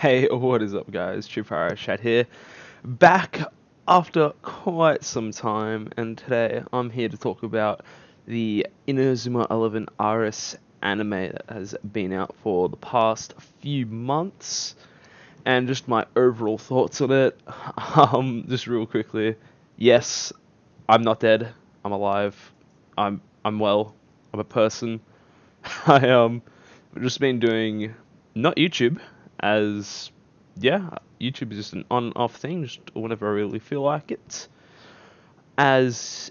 Hey, what is up, guys? Chat here, back after quite some time, and today I'm here to talk about the Inazuma 11 RS anime that has been out for the past few months, and just my overall thoughts on it. Just real quickly, yes, I'm not dead. I'm alive. I'm well. I'm a person. I've just been doing not YouTube, as yeah, YouTube is just an on off thing, just whenever I really feel like it. As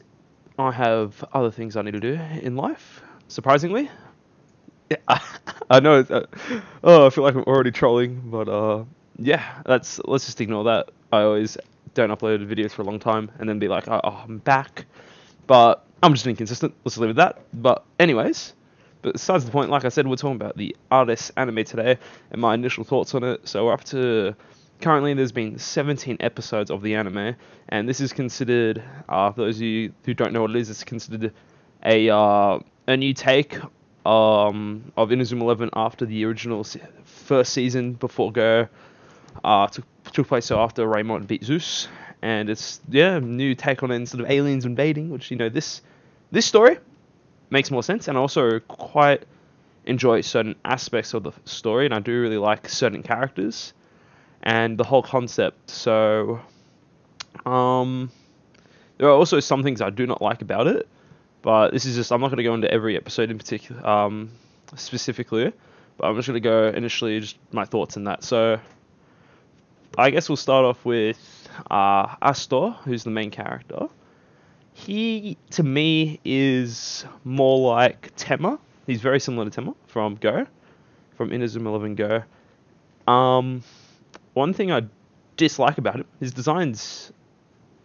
I have other things I need to do in life, surprisingly. Yeah, I know. Oh, I feel like I'm already trolling, but yeah, let's just ignore that. I always don't upload videos for a long time and then be like, oh, I'm back, but I'm just inconsistent. Let's leave it at that. But anyways. But besides the point, like I said, we're talking about the artist anime today and my initial thoughts on it. So we're up to, currently there's been 17 episodes of the anime, and this is considered, for those of you who don't know what it is, it's considered a new take of Inazuma 11 after the original first season before Go took place so after Raymond beat Zeus. And it's, yeah, new take on it instead of aliens invading, which, you know, this story makes more sense, and I also quite enjoy certain aspects of the story, and I do really like certain characters and the whole concept. So, there are also some things I do not like about it, but this is just, I'm not going to go into every episode in particular, specifically, but I'm just going to go initially just my thoughts on that. So, I guess we'll start off with Astor, who's the main character. He, to me, is more like Temma. He's very similar to Temma from Inazuma 11 Go. One thing I dislike about him, his designs,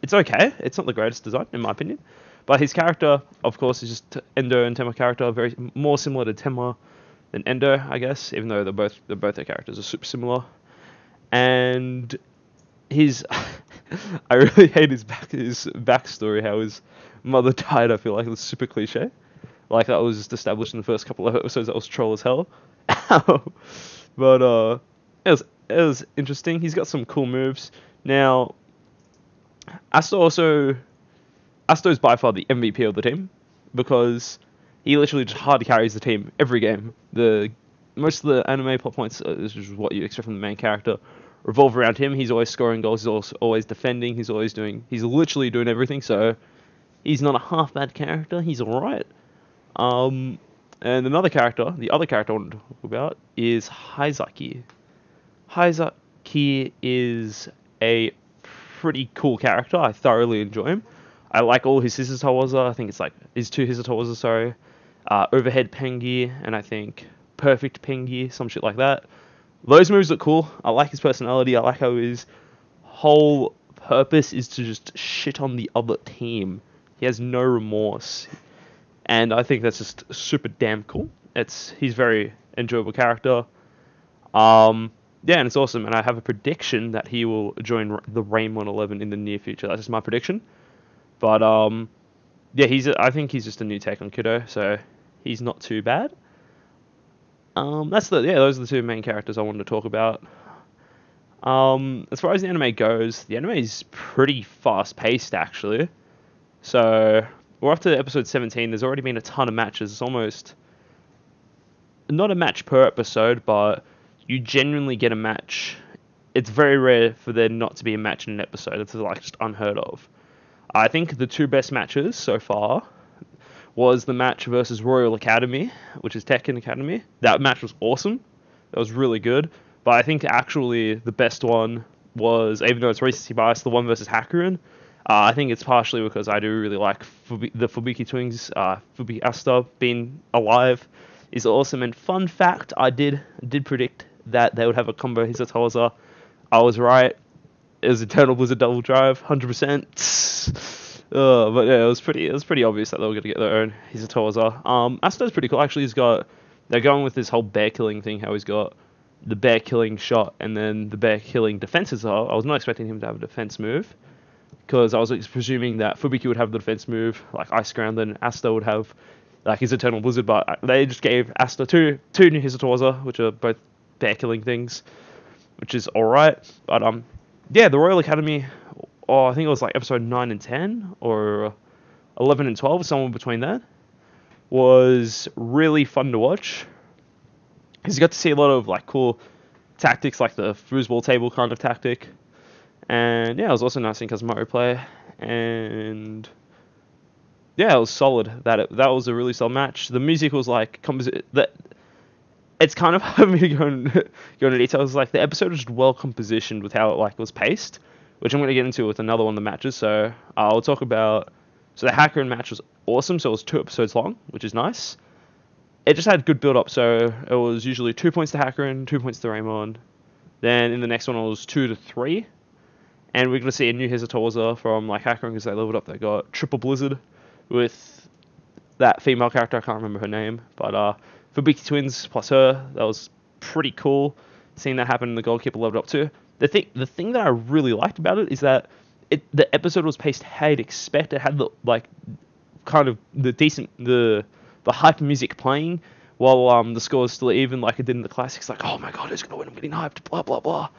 it's okay. It's not the greatest design, in my opinion. But his character, of course, is just Endo and Temma character, very more similar to Temma than Endo, I guess, even though both their characters are super similar. And I really hate his backstory, how his mother died. I feel like it's super cliche. Like, that was just established in the first couple of episodes. That was troll as hell. But it was interesting. He's got some cool moves. Now, Astor is by far the MVP of the team, because he literally just hard carries the team every game. Most of the anime plot points, this is what you expect from the main character, revolve around him. He's always scoring goals. He's also always defending. He's literally doing everything. So he's not a half bad character. He's alright. And the other character I wanted to talk about is Haizaki. Haizaki is a pretty cool character. I thoroughly enjoy him. I like all his Hizutowaza. I think it's like his two Hizutowaza, sorry. Overhead Pengi, and I think Perfect Pengi, some shit like that. Those moves look cool. I like his personality. I like how his whole purpose is to just shit on the other team. He has no remorse. And I think that's just super damn cool. He's a very enjoyable character. Yeah, and it's awesome. And I have a prediction that he will join the Raymond 11 in the near future. That's just my prediction. But yeah, I think he's just a new take on Kiddo, so he's not too bad. Those are the two main characters I wanted to talk about. As far as the anime goes, the anime is pretty fast-paced, actually. So, we're up to episode 17. There's already been a ton of matches. It's almost not a match per episode, but you genuinely get a match. It's very rare for there not to be a match in an episode. It's like just unheard of. I think the two best matches so far was the match versus Royal Academy, which is Tekken Academy. That match was awesome. That was really good. But I think actually the best one was, even though it's recency bias, the one versus Hakurin. I think it's partially because I do really like the Fubuki twins. Fubi Asta being alive is awesome. And fun fact, I did predict that they would have a combo Hizutowaza. I was right. It was Eternal Blizzard Double Drive, 100%. But yeah, it was pretty obvious that they were going to get their own Hizutowaza. Asta's pretty cool. Actually, they're going with this whole bear killing thing, how he's got the bear killing shot and then the bear killing defense as well. I was not expecting him to have a defense move, because I was presuming that Fubuki would have the defense move, like Ice Ground, then Asta would have like his Eternal Blizzard, but they just gave Asta two new Hizatoza, which are both bear killing things, which is alright. But yeah, the Royal Academy, I think it was like episode 9 and 10, or 11 and 12, somewhere between that, was really fun to watch. Because you got to see a lot of like cool tactics, like the foosball table kind of tactic. And yeah, it was also nice seeing Kazamaru play. And yeah, it was solid. That was a really solid match. The music was like it's kind of hard for me to go into details. Like the episode was just well compositioned with how it like was paced, which I'm going to get into with another one of the matches. So I'll talk about. So the Hakurin match was awesome. So it was 2 episodes long, which is nice. It just had good build up. So it was usually 2 points to Hakurin, 2 points to Raymond. Then in the next one it was 2 to 3, and we're going to see a new Hizatoza from like Hakurin because they leveled up. They got Triple Blizzard with that female character. I can't remember her name, but for Big Twins plus her, that was pretty cool. Seeing that happen, and the goalkeeper leveled up too. The thing that I really liked about it is that the episode was paced how you'd expect. It had the like kind of the decent the hype music playing while the score is still even, like it did in the classics. Like, oh my god, who's gonna win? I'm getting hyped. Blah blah blah.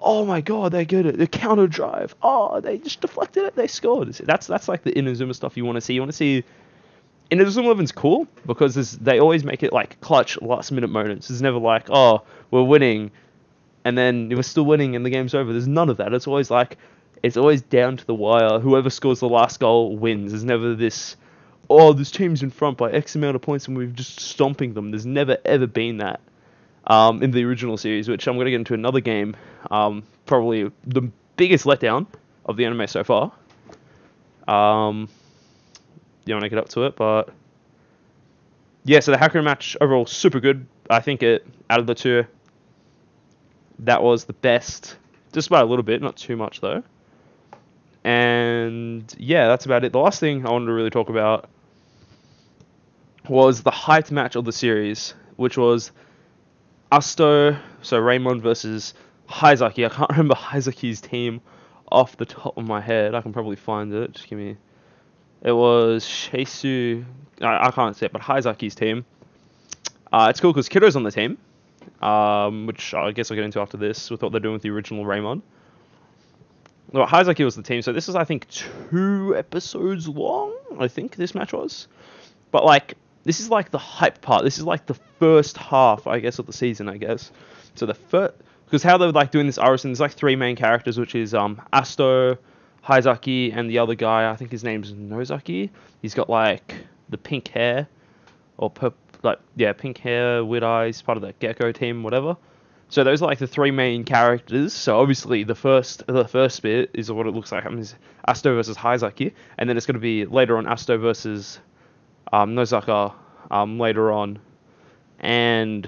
Oh my god, they get it. The counter drive. Oh, they just deflected it. They scored. That's like the Inazuma stuff you want to see. You want to see. Inazuma 11's cool because they always make it like clutch last minute moments. It's never like, oh, we're winning, and then we're still winning and the game's over. There's none of that. It's always down to the wire. Whoever scores the last goal wins. There's never this, oh, this team's in front by X amount of points and we're just stomping them. There's never ever been that in the original series, which I'm going to get into another game. Probably the biggest letdown of the anime so far. You want to get up to it, but yeah, so the Hakurin match overall super good. I think out of the 2, that was the best, just by a little bit, not too much though. And yeah, that's about it. The last thing I wanted to really talk about was the hyped match of the series, which was Asto, so Raymond versus Haizaki. I can't remember Heizaki's team off the top of my head. I can probably find it. Just give me. It was Sheisu. I can't say it, but Heizaki's team. It's cool because Kiddo's on the team, which I guess I'll get into after this with what they're doing with the original Raymond. Well, Heizaki was the team, so this is, I think, 2 episodes long, I think this match was. But, like, this is, like, the hype part. This is, like, the first half, I guess, of the season, I guess. So the first... Because how they're, like, doing this arson, there's, like, 3 main characters, which is Asto, Heizaki, and the other guy, I think his name's Nozaki. He's got, like, the pink hair, or pink hair, weird eyes, part of the Gecko team, whatever. So those are like the 3 main characters. So obviously the first bit is what it looks like. It's Asto versus Heizaki, and then it's going to be later on Asto versus Nozaka later on. And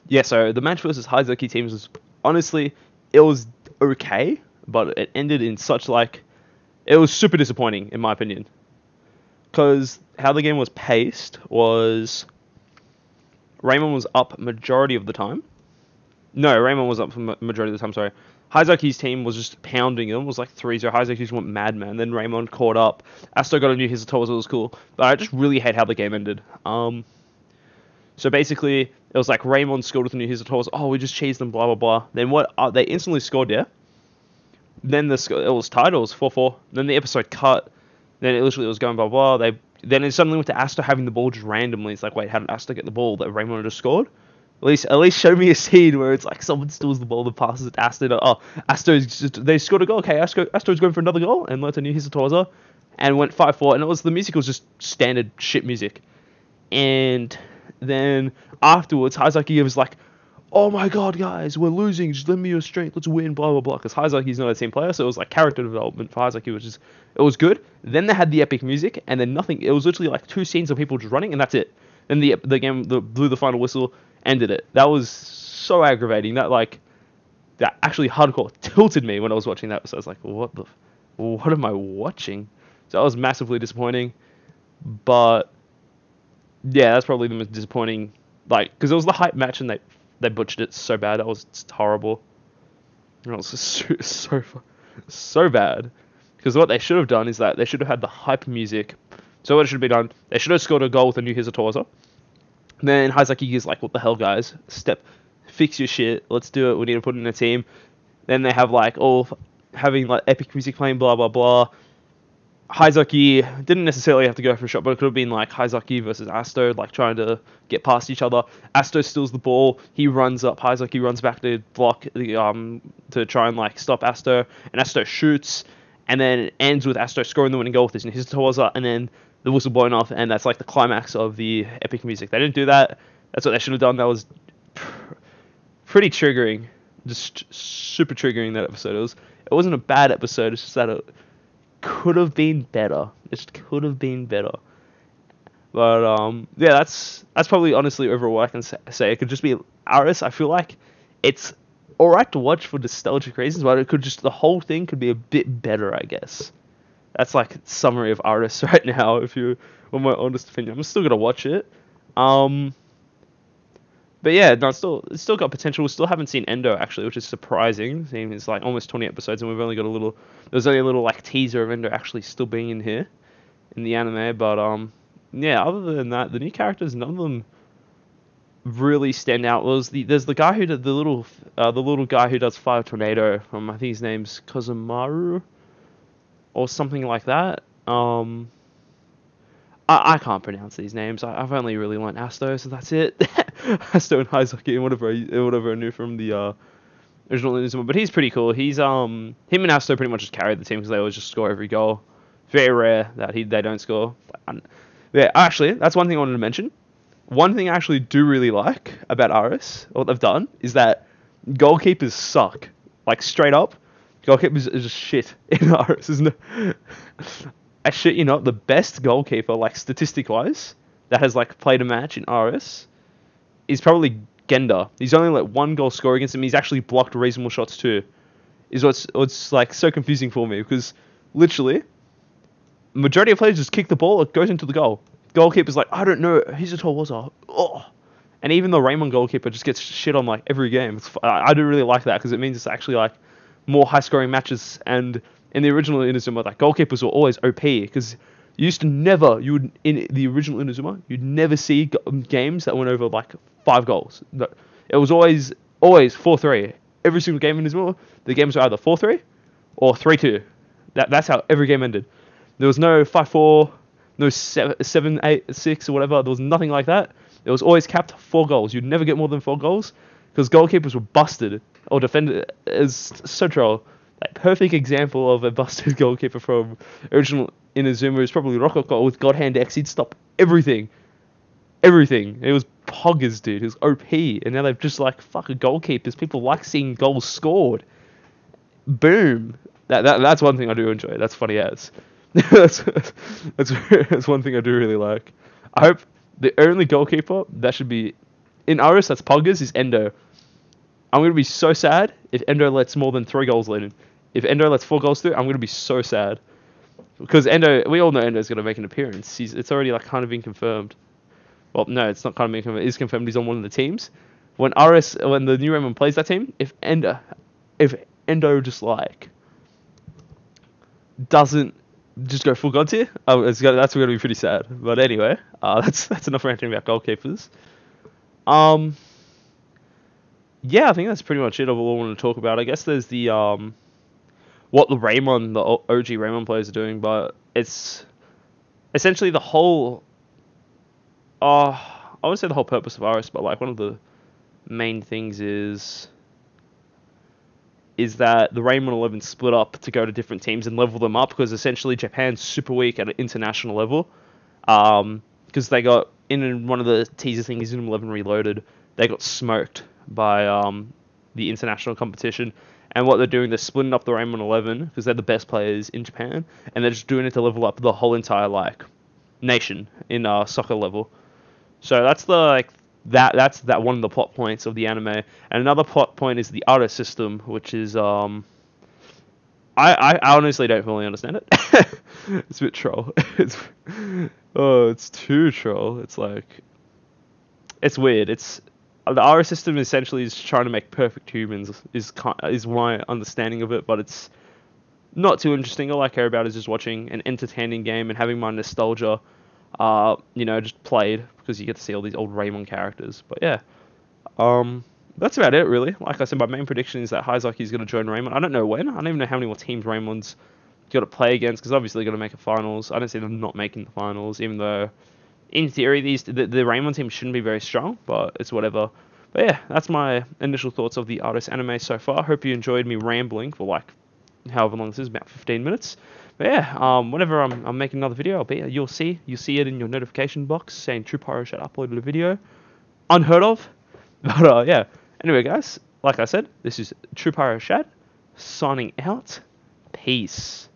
yeah, so the match versus Heizaki teams was honestly, it was okay, but it ended in such like, it was super disappointing in my opinion. Because how the game was paced was Raymond was up majority of the time. No, Raymond was up for majority of the time, sorry. Heizaki's team was just pounding him. It was like 3-0. Heizaki just went madman. Then Raymond caught up. Asto got a new Hizatoza, so it was cool. But I just really hate how the game ended. So basically, it was like Raymond scored with a new Hizatoza. Oh, we just cheesed them, blah, blah, blah. Then what? They instantly scored, yeah? Then it was tied. It was 4-4. Then the episode cut. Then it literally was going blah, blah. Then it suddenly went to Asto having the ball just randomly. It's like, wait, how did Asto get the ball that Raymond just scored? At least show me a scene where it's like someone steals the ball and passes it to Asto. Oh, they scored a goal. Okay, Asto's going for another goal and learnt a new Hizatoza and went 5-4. And the music was just standard shit music. And then afterwards, Heizaki was like, oh my god, guys, we're losing. Just lend me your strength. Let's win, blah, blah, blah. Because Heizaki's not a team player, so it was like character development for Heizaki, it was good. Then they had the epic music, and then nothing. It was literally like 2 scenes of people just running, and that's it. Then the game blew the final whistle, ended it. That was so aggravating. That actually hardcore tilted me when I was watching that. So I was like, what am I watching? So that was massively disappointing. But yeah, that's probably the most disappointing. Like, because it was the hype match, and they butchered it so bad. That was just horrible. And it was so bad. Because what they should have done is that they should have had the hype music So what should have been done? They should have scored a goal with a new Hizutowaza. Then Haizaki is like, what the hell, guys? Fix your shit. Let's do it. We need to put in a team. Then they have like all having like epic music playing, blah blah blah. Haizaki didn't necessarily have to go for a shot, but it could have been like Haizaki versus Asto, like trying to get past each other. Asto steals the ball, he runs up, Haizaki runs back to block to try and like stop Asto, and Asto shoots, and then it ends with Asto scoring the winning goal with his Hizutowaza, and then the whistle blowing off, and that's like the climax of the epic music. They didn't do that. That's what they should have done. That was pretty triggering, just super triggering, that episode. It wasn't a bad episode. It's just that it could have been better. It just could have been better. But yeah, that's probably honestly overall what I can say. It could just be Aris. I feel like it's alright to watch for nostalgic reasons, but it could just, the whole thing could be a bit better, I guess. That's like summary of Aris right now. If you want my honest opinion, I'm still gonna watch it. But yeah, no, it's still got potential. We still haven't seen Endo actually, which is surprising. Seeing it's like almost 20 episodes, and we've only got a little. There's only a little like teaser of Endo actually still being in here, in the anime. But yeah. Other than that, the new characters, none of them really stand out. There's the guy who did the little guy who does Fire Tornado. I think his name's Kozumaru, or something like that. I can't pronounce these names. I've only really learned Asto, so that's it. Asto and Haizaki and whatever I knew from the original Inazuma. But he's pretty cool. He's him and Asto pretty much just carried the team because they always just score every goal. Very rare that they don't score. Yeah, actually, that's one thing I wanted to mention. One thing I actually do really like about Aris, what they've done, is that goalkeepers suck. Like straight up, goalkeepers are just shit in Aris, isn't it? I shit you not, the best goalkeeper, like statistic-wise, that has like played a match in RS is probably Genda. He's only like one goal score against him. He's actually blocked reasonable shots too. Is what's like so confusing for me, because literally, majority of players just kick the ball, it goes into the goal. Goalkeeper's like, I don't know, Hizutowaza. Oh. And even the Raymond goalkeeper just gets shit on like every game. I do really like that because it means it's actually like more high-scoring matches. And in the original Inazuma, like goalkeepers were always OP because in the original Inazuma, you'd never see games that went over like 5 goals. No, it was always 4-3. Every single game in Inazuma, the games were either 4-3 or 3-2. That's how every game ended. There was no 5-4, no 7-8-6 or whatever. There was nothing like that. It was always capped 4 goals. You'd never get more than 4 goals because goalkeepers were busted or defended. Is so troll. Like perfect example of a busted goalkeeper from original Inazuma is probably Rococo with God Hand X. He'd stop everything. Everything. It was poggers, dude. It was OP. And now they've just like, fuck goalkeepers. People like seeing goals scored. Boom. That's one thing I do enjoy. That's funny as. that's one thing I do really like. I hope the only goalkeeper that should be in Aris that's poggers is Endo. I'm going to be so sad if Endo lets more than 3 goals in. If Endo lets 4 goals through, I'm going to be so sad. Because Endo, we all know Endo's going to make an appearance. It's already like kind of been confirmed. Well, no, it's not kind of been confirmed. It is confirmed he's on one of the teams. When the new Raymond plays that team, if Endo just like doesn't just go full god tier, that's going to be pretty sad. But anyway, that's enough ranting about goalkeepers. Yeah, I think that's pretty much it of all I want to talk about. I guess there's the what the OG Raymond players are doing, but it's essentially the whole I wouldn't say the whole purpose of RS, but like one of the main things is that the Raymond 11 split up to go to different teams and level them up, because essentially Japan's super weak at an international level. Because they got, in one of the teaser things, in 11 Reloaded, they got smoked by the international competition. And what they're doing, they're splitting up the Raymond 11 because they're the best players in Japan, and they're just doing it to level up the whole entire like nation in soccer level. So that's that's one of the plot points of the anime. And another plot point is the auto system, which is I honestly don't fully understand it. It's a bit troll. It's too troll. It's like, it's weird. The RA system essentially is trying to make perfect humans, is my understanding of it, but it's not too interesting. All I care about is just watching an entertaining game and having my nostalgia just played because you get to see all these old Raymond characters. But yeah, that's about it really. Like I said, my main prediction is that Heizaki is going to join Raymond. I don't know when. I don't even know how many more teams Raymond's got to play against because obviously they're going to make a finals. I don't see them not making the finals, even though in theory the Raymond team shouldn't be very strong, but it's whatever. But yeah, that's my initial thoughts of the artist anime so far. Hope you enjoyed me rambling for like however long this is, about 15 minutes. But yeah, whenever I'm making another video, you'll see it in your notification box saying True Pyro Shad uploaded a video. Unheard of, but yeah. Anyway, guys, like I said, this is True Pyro Shad signing out. Peace.